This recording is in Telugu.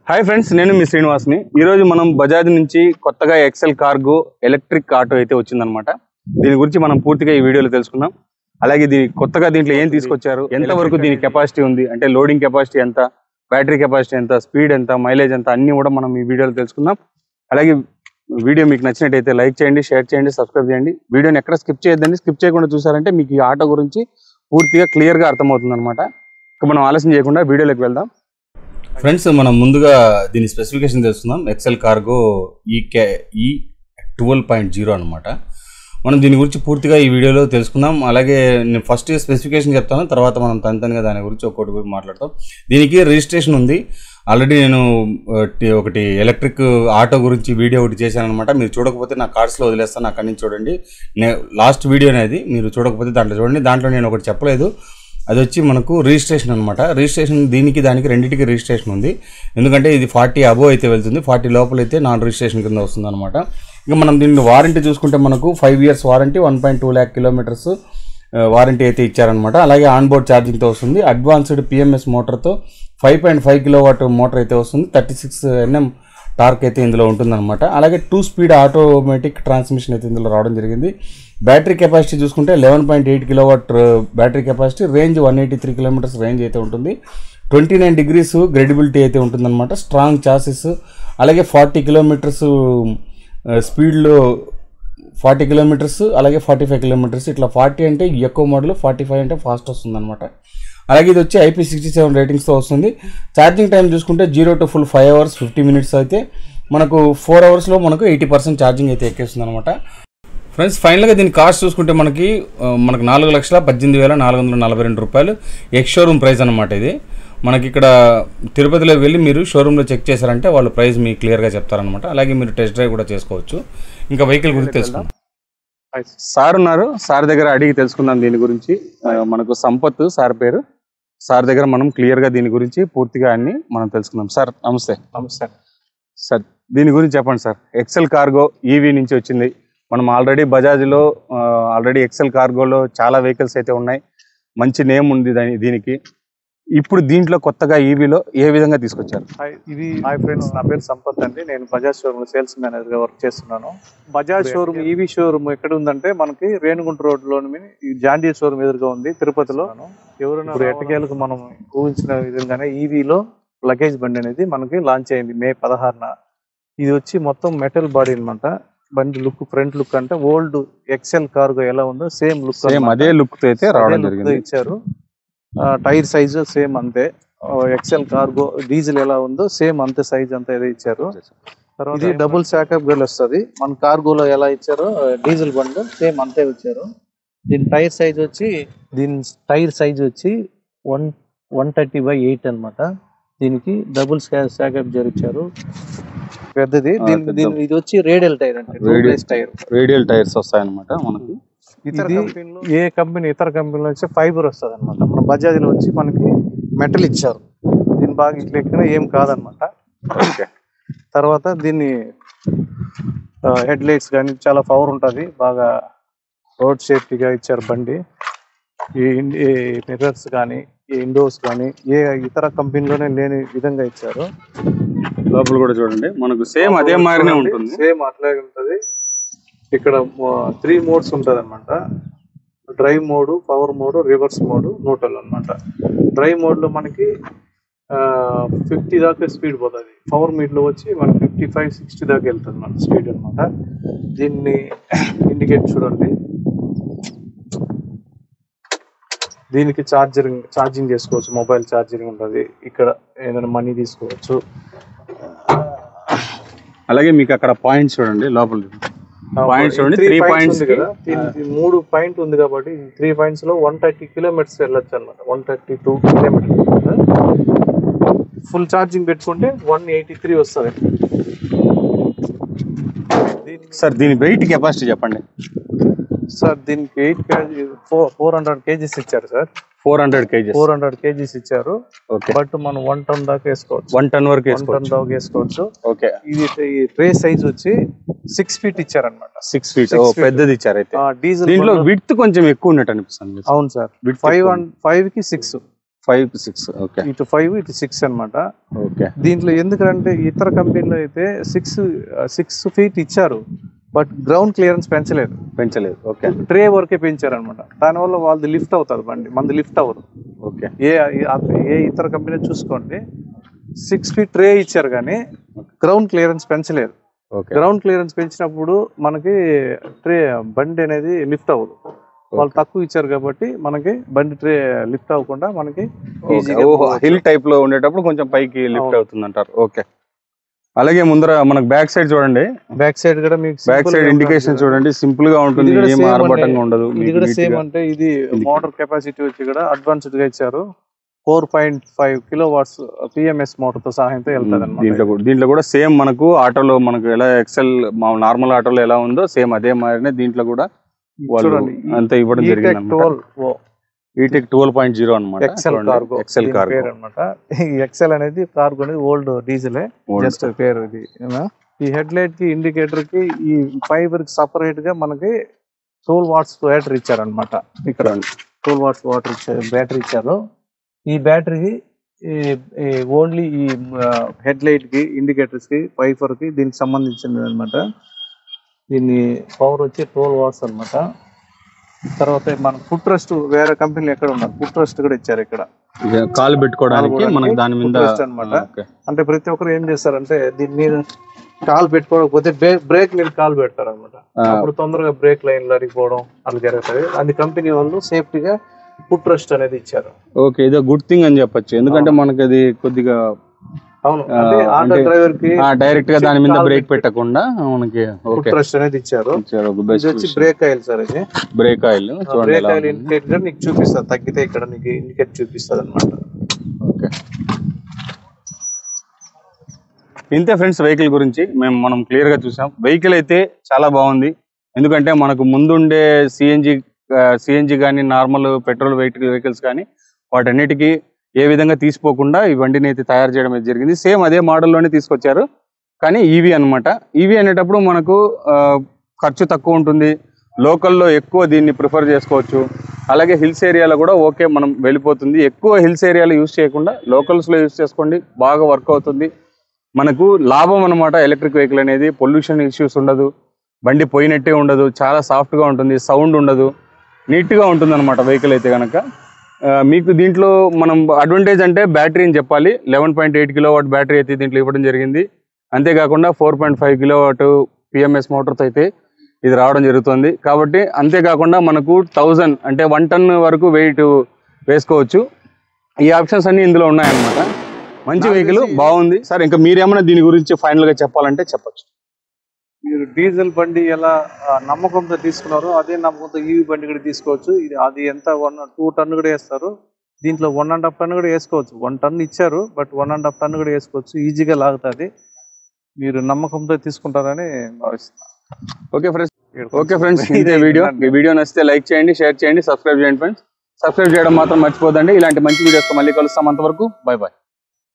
హాయ్ ఫ్రెండ్స్, నేను మీ శ్రీనివాస్ని. ఈరోజు మనం బజాజ్ నుంచి కొత్తగా ఎక్సెల్ కార్గో ఎలక్ట్రిక్ ఆటో అయితే వచ్చిందనమాట. దీని గురించి మనం పూర్తిగా ఈ వీడియోలో తెలుసుకుందాం. అలాగే ఇది కొత్తగా దీంట్లో ఏం తీసుకొచ్చారు, ఎంతవరకు దీని కెపాసిటీ ఉంది, అంటే లోడింగ్ కెపాసిటీ ఎంత, బ్యాటరీ కెపాసిటీ ఎంత, స్పీడ్ ఎంత, మైలేజ్ ఎంత, అన్ని కూడా మనం ఈ వీడియోలో తెలుసుకుందాం. అలాగే వీడియో మీకు నచ్చినట్టయితే లైక్ చేయండి, షేర్ చేయండి, సబ్స్క్రైబ్ చేయండి. వీడియోని ఎక్కడ స్కిప్ చేయొద్దండి. స్కిప్ చేయకుండా చూసారంటే మీకు ఈ ఆటో గురించి పూర్తిగా క్లియర్గా అర్థమవుతుంది అనమాట. ఇక మనం ఆలస్యం చేయకుండా వీడియోలోకి వెళ్దాం. ఫ్రెండ్స్, మనం ముందుగా దీని స్పెసిఫికేషన్ తెలుసుకుందాం. ఎక్సెల్ కార్గో ఈ 12.0 అనమాట. మనం దీని గురించి పూర్తిగా ఈ వీడియోలో తెలుసుకుందాం. అలాగే నేను ఫస్ట్ స్పెసిఫికేషన్ చెప్తాను, తర్వాత మనం తనగా దాని గురించి ఒక్కొక్కటి గురించి మాట్లాడతాం. దీనికి రిజిస్ట్రేషన్ ఉంది. ఆల్రెడీ నేను ఒకటి ఎలక్ట్రిక్ ఆటో గురించి వీడియో ఒకటి చేశాను అనమాట. మీరు చూడకపోతే నా కార్డ్స్లో వదిలేస్తాను, అక్కడి నుంచి చూడండి. లాస్ట్ వీడియో అనేది మీరు చూడకపోతే దాంట్లో చూడండి. దాంట్లో నేను ఒకటి చెప్పలేదు, అది వచ్చి మనకు రిజిస్ట్రేషన్ అనమాట. రిజిస్ట్రేషన్ దానికి రెండింటికి రిజిస్ట్రేషన్ ఉంది. ఎందుకంటే ఇది 40 అబోవ్ అయితే వెళ్తుంది, 40 లోపల అయితే నాన్ రిజిస్ట్రేషన్ కింద వస్తుంది అనమాట. ఇంకా మనం దీన్ని వారంటీ చూసుకుంటే మనకు 5 years warranty, 1.2 lakh kilometers warranty అయితే ఇచ్చారనమాట. అలాగే ఆన్ బోర్డ్ ఛార్జింగ్తో వస్తుంది. అడ్వాన్స్డ్ పిఎంఎస్ మోటార్తో 5.5 kilowatt మోటార్ అయితే వస్తుంది. 36 Nm టార్క్ అయితే ఇందులో ఉంటుందన్నమాట. అలాగే 2 speed ఆటోమేటిక్ ట్రాన్స్మిషన్ అయితే ఇందులో రావడం జరిగింది. బ్యాటరీ కెపాసిటీ చూసుకుంటే 11.8 kilowatt battery capacity, range 183 kilometers range అయితే ఉంటుంది. 29 degrees గ్రేడబిలిటీ అయితే ఉంటుందన్నమాట. స్ట్రాంగ్ చాసిస్, అలాగే 40 kilometers స్పీడ్లో 40 kilometers, అలాగే 45 kilometers. ఇట్లా 40 అంటే ఎక్కువ మోడల్, 45 అంటే ఫాస్ట్ వస్తుంది అనమాట. అలాగే ఇది వచ్చి IP67 రేటింగ్స్తో వస్తుంది. ఛార్జింగ్ టైం చూసుకుంటే 0 to full 5 hours 50 minutes అయితే మనకు 4 hours మనకు 80% ఛార్జింగ్ అయితే ఎక్కేస్తుంది అనమాట. ఫ్రెండ్స్, ఫైనల్గా దీని కాస్ట్ చూసుకుంటే మనకు 4,18,442 రూపాయలు ఎక్స్ షోరూమ్ ప్రైస్ అనమాట. ఇది మనకి ఇక్కడ తిరుపతిలోకి వెళ్ళి మీరు షోరూంలో చెక్ చేశారంటే వాళ్ళు ప్రైస్ మీకు క్లియర్గా చెప్తారనమాట. అలాగే మీరు టెస్ట్ డ్రైవ్ కూడా చేసుకోవచ్చు. ఇంకా వెహికల్ గురించి తెలుసుకుందాం. సార్ ఉన్నారు, సార్ దగ్గర అడిగి తెలుసుకుందాం దీని గురించి. మనకు సంపత్ సార్ పేరు. సార్ దగ్గర మనం క్లియర్గా దీని గురించి పూర్తిగా అన్ని మనం తెలుసుకుందాం. సార్ నమస్తే. నమస్తే సార్, దీని గురించి చెప్పండి సార్. ఎక్సెల్ కార్గో ఈవీ నుంచి వచ్చింది. మనం ఆల్రెడీ బజాజ్లో ఎక్సెల్ కార్గోలో చాలా వెహికల్స్ అయితే ఉన్నాయి. మంచి నేమ్ ఉంది దీనికి. ఇప్పుడు దీంట్లో కొత్తగా ఈవీలో ఏ విధంగా తీసుకొచ్చారు? హాయ్ ఫ్రెండ్స్, నా పేరు సంపత్ అండి. నేను బజాజ్ షోరూమ్ సేల్స్ మేనేజర్గా వర్క్ చేస్తున్నాను. బజాజ్ షోరూమ్ ఈవీ షోరూమ్ ఎక్కడ ఉందంటే మనకి రేణుగుంట రోడ్లోని జాండీర్ షోరూమ్ ఎదురుగా ఉంది తిరుపతిలో. ఎవరైనా ఎట్టకేలకు మనం ఊహించిన విధంగానే ఈవీలో లగేజ్ బండి అనేది మనకి లాంచ్ అయింది May 16న. ఇది వచ్చి మొత్తం మెటల్ బాడీ అనమాట. బండి లుక్, ఫ్రంట్ లుక్ అంటే ఓల్డ్ ఎక్సెల్ కార్గో ఎలా ఉందో సేమ్ లుక్, అదే లుక్ అయితే రావడం జరిగింది. ఇచ్చారు. టైర్ సైజు సేమ్ అంతే. ఎక్సెల్ కార్గో డీజిల్ ఎలా ఉందో సేమ్ అంతే సైజ్ అంతా ఏదో ఇచ్చారు. ఇది డబుల్ శాకప్ గేర్ వస్తుంది. మన కార్గోలో ఎలా ఇచ్చారో డీజిల్ బండ్ సేమ్ అంతే ఇచ్చారు. దీని టైర్ సైజ్ వచ్చి 130/8 అనమాట. దీనికి డబుల్ శాకప్ గేర్ ఇచ్చారు, పెద్దది. ఇది వచ్చి రేడియల్ టైర్ అంటే రేడియల్ టైర్స్ వస్తాయన్నమాట మనకి. ఇతర కంపెనీలో వచ్చి ఫైబర్ వస్తుంది అనమాట. మన బజాజ్ లో వచ్చి మనకి మెటల్ ఇచ్చారు. దీని బాగా ఇట్లా ఎక్కినా ఏం కాదనమాట. తర్వాత దీన్ని హెడ్ లైట్స్ కానీ చాలా పవర్ ఉంటుంది, బాగా రోడ్ సేఫ్టీగా ఇచ్చారు బండి. ఈ మిర్రర్స్ కానీ, ఈ విండోస్ కానీ ఏ ఇతర కంపెనీలోనే లేని విధంగా ఇచ్చారు. లోపల కూడా చూడండి, మనకు సేమ్ అదే మాదిరినే ఉంటుంది. సేమ్ అట్లాగే ఉంటుంది. ఇక్కడ 3 modes ఉంటుంది అనమాట. Drive mode, power mode, reverse mode, neutral అనమాట. డ్రైవ్ మోడ్ లో మనకి 50 దాకా స్పీడ్ పోతుంది. పవర్ మీట్ లో వచ్చి మనకి 55-60 దాకా వెళ్తుంది మన స్పీడ్ అనమాట. దీన్ని ఇండికేట్ చూడండి. దీనికి ఛార్జింగ్ చేసుకోవచ్చు, మొబైల్ ఛార్జింగ్ ఉంటుంది. ఇక్కడ ఏదైనా మనీ తీసుకోవచ్చు. అలాగే మీకు అక్కడ పాయింట్స్ చూడండి, లోపల పాయింట్స్ చూడండి. 3 points కదా, 3 పాయింట్ ఉంది కాబట్టి 3 points లో 130 kilometers వెళ్ళొచ్చు అనమాట. 132 kilometers. ఫుల్ ఛార్జింగ్ పెట్టుకుంటే 183 వస్తుంది. సార్, దీని వెయిట్ కెపాసిటీ చెప్పండి. సార్, దీనికి 400 kgs ఇచ్చారు సార్. 400 kgs ఇచ్చారు. బట్ మనం 1 ton దాకా వేసుకోవచ్చు. 1 ton వరకు వేసుకోవచ్చు. ఓకే. ఇది ట్రే సైజ్ వచ్చి 6 feet ఇచ్చారనమాట. 6 feet పెద్దది ఇచ్చారు. అయితే డీజిల్ దీంట్లో విడ్త్ కొంచెం ఎక్కువ ఉన్నట్టు అనిపిస్తుంది. అవును సార్, 5 కి 6 5 to 6. ఓకే, ఇటు 5 ఇటు 6 అన్నమాట. ఓకే. దీంట్లో ఎందుకంటే ఇతర కంపెనీలో అయితే 6 feet ఇచ్చారు, బట్ గ్రౌండ్ క్లియరెన్స్ పెంచలేదు. ఓకే, ట్రే వరకే పెంచారు అనమాట. దానివల్ల వాళ్ళది లిఫ్ట్ అవుతుంది బండి, మనది లిఫ్ట్ అవ్వదు. ఓకే. ఏ ఇతర కంపెనీ చూసుకోండి 6 feet ట్రే ఇచ్చారు కానీ గ్రౌండ్ క్లియరెన్స్ పెంచలేదు. గ్రౌండ్ క్లియరెన్స్ పెంచినప్పుడు మనకి ట్రే బండి అనేది లిఫ్ట్ అవ్వదు. వాళ్ళు తక్కువ ఇచ్చారు కాబట్టి మనకి బండి ట్రే లిఫ్ట్ అవ్వకుండా మనకి హిల్ టైప్ లో ఉండేటప్పుడు కొంచెం పైకి లిఫ్ట్ అవుతుంది అంటారు. ఓకే. అలాగే ముందర మనకు బ్యాక్ సైడ్ చూడండి, బ్యాక్ సైడ్ కూడా మీకు బ్యాక్ సైడ్ ఇండికేషన్ చూడండి, సింపుల్ గా ఉంటుంది, ఏం ఆర్భటంగా ఉండదు. ఇది కూడా సేమ్ అంటే ఇది మోటార్ కెపాసిటీ వచ్చి కూడా అడ్వాన్స్డ్ గా ఇచ్చారు. 4.5 kilowatts PMS మోటార్ తో సహాయంతో వెళ్తుంది అన్నమాట. దీంట్లో కూడా సేమ్ మనకు ఆటోలో మనకు ఎలా ఎక్సెల్ నార్మల్ ఆటోలో ఎలా ఉందో సేమ్ అదే మాదిరినే దీంట్లో కూడా చూడండి అంతా ఇవ్వడం జరిగింది. ఈటెక్ 12.0 అన్నమాట. ఎక్సెల్ కార్గో అన్నమాట. ఈ ఎక్సెల్ అనేది కార్గో అనేది ఓల్డ్ డీజిలే, జస్ట్ పేరు ఇది. ఈ హెడ్ లైట్ కి ఇండికేటర్ కి ఈ ఫైబర్ కి సపరేట్ గా మనకి 12 watts బ్యాటరీ ఇచ్చారనమాట. ఇక్కడ 12 watts బ్యాటరీ ఇచ్చారు. ఈ బ్యాటరీ ఓన్లీ ఈ హెడ్ లైట్ కి ఇండికేటర్స్ కి వైఫర్ కి దీనికి సంబంధించింది అనమాట. దీని పవర్ వచ్చి 12 watts అనమాట. తర్వాత మన ఫుట్ రెస్ట్ వేరే కంపెనీలు ఎక్కడ ఉన్నారు, ఫుట్ రెస్ట్ కూడా ఇచ్చారు ఇక్కడ కాలు పెట్టుకోవడానికి మనకి దాని మీద అనమాట. అంటే ప్రతి ఒక్కరు ఏం చేస్తారంటే దీని మీద కాలు పెట్టుకోకపోతే బ్రేక్ మీద కాలు పెడతారు అనమాట. అప్పుడు తొందరగా బ్రేక్ లైన్ లో అరిగిపోవడం అలా జరుగుతుంది. అది కంపెనీ వాళ్ళు సేఫ్టీగా ఫుట్ రెస్ట్ అనేది ఇచ్చారు. ఓకే, ఇదో గుడ్ థింగ్ అని చెప్పొచ్చు. ఎందుకంటే మనకి అది కొద్దిగా ఆటో డ్రైవర్ కి డైరెక్ట్ గా దాని మీద బ్రేక్ పెట్టకుండా మనకి ఫుట్ రెస్ట్ అనేది ఇచ్చారు. వచ్చి బ్రేక్ ఆయిల్ సార్, ఇది break oil. Break oil indicator నీకు చూపిస్తుంది, తగ్గితే ఇక్కడ నీకు ఇండికేట్ చూపిస్తుంది అనమాట. ఓకే, ఇంతే ఫ్రెండ్స్ వెహికల్ గురించి మనం క్లియర్ గా చూసాం. వెహికల్ అయితే చాలా బాగుంది. ఎందుకంటే మనకు ముందుండే సిఎన్జి కానీ నార్మల్ పెట్రోల్ వెహికల్స్ కానీ వాటన్నిటికీ ఏ విధంగా తీసిపోకుండా ఈ బండిని అయితే తయారు చేయడం అయితే జరిగింది. సేమ్ అదే మోడల్లోనే తీసుకొచ్చారు, కానీ ఈవీ అనమాట. ఈవీ అనేటప్పుడు మనకు ఖర్చు తక్కువ ఉంటుంది, లోకల్లో ఎక్కువ దీన్ని ప్రిఫర్ చేసుకోవచ్చు. అలాగే హిల్స్ ఏరియాలో కూడా ఓకే మనం వెళ్ళిపోతుంది. ఎక్కువ హిల్స్ ఏరియాలో యూజ్ చేయకుండా లోకల్స్లో యూజ్ చేసుకోండి, బాగా వర్క్ అవుతుంది. మనకు లాభం అనమాట. ఎలక్ట్రిక్ వెహికల్ అనేది పొల్యూషన్ ఇష్యూస్ ఉండదు, బండి పోయినట్టే ఉండదు, చాలా సాఫ్ట్గా ఉంటుంది, సౌండ్ ఉండదు, నీట్గా ఉంటుంది అనమాట వెహికల్ అయితే కనుక. మీకు దీంట్లో మనం అడ్వాంటేజ్ అంటే బ్యాటరీ అని చెప్పాలి. 11.8 kilowatt బ్యాటరీ అయితే దీంట్లో ఇవ్వడం జరిగింది. అంతేకాకుండా 4.5 kilowatt PMS మోటార్తో అయితే ఇది రావడం జరుగుతుంది. కాబట్టి అంతేకాకుండా మనకు 1000 అంటే 1 ton వరకు వెయిట్ వేసుకోవచ్చు. ఈ ఆప్షన్స్ అన్ని ఇందులో ఉన్నాయన్నమాట. మంచి వెహికల్, బాగుంది సార్. ఇంకా మీరేమైనా దీని గురించి ఫైనల్ గా చెప్పాలంటే చెప్పచ్చు. మీరు డీజిల్ బండి ఎలా నమ్మకంతో తీసుకున్నారో అదే నమ్మకంతో ఈవీ బండి కూడా తీసుకోవచ్చు. అది ఎంత 2 ton కూడా వేస్తారు. దీంట్లో 1.5 ton కూడా వేసుకోవచ్చు. 1 ton ఇచ్చారు, బట్ 1.5 ton కూడా వేసుకోవచ్చు. ఈజీగా లాగుతుంది. మీరు నమ్మకంతో తీసుకుంటారని భావిస్తున్నాను. ఓకే ఫ్రెండ్స్, ఇదే వీడియో. ఈ వీడియో నచ్చితే లైక్ చేయండి, షేర్ చేయండి, సబ్స్క్రైబ్ చేయండి ఫ్రెండ్స్. సబ్స్క్రైబ్ చేయడం మాత్రం మర్చిపోదండి. ఇలాంటి మంచి వీడియోస్తో మళ్ళీ కలుస్తాం. అంతవరకు బై బాయ్.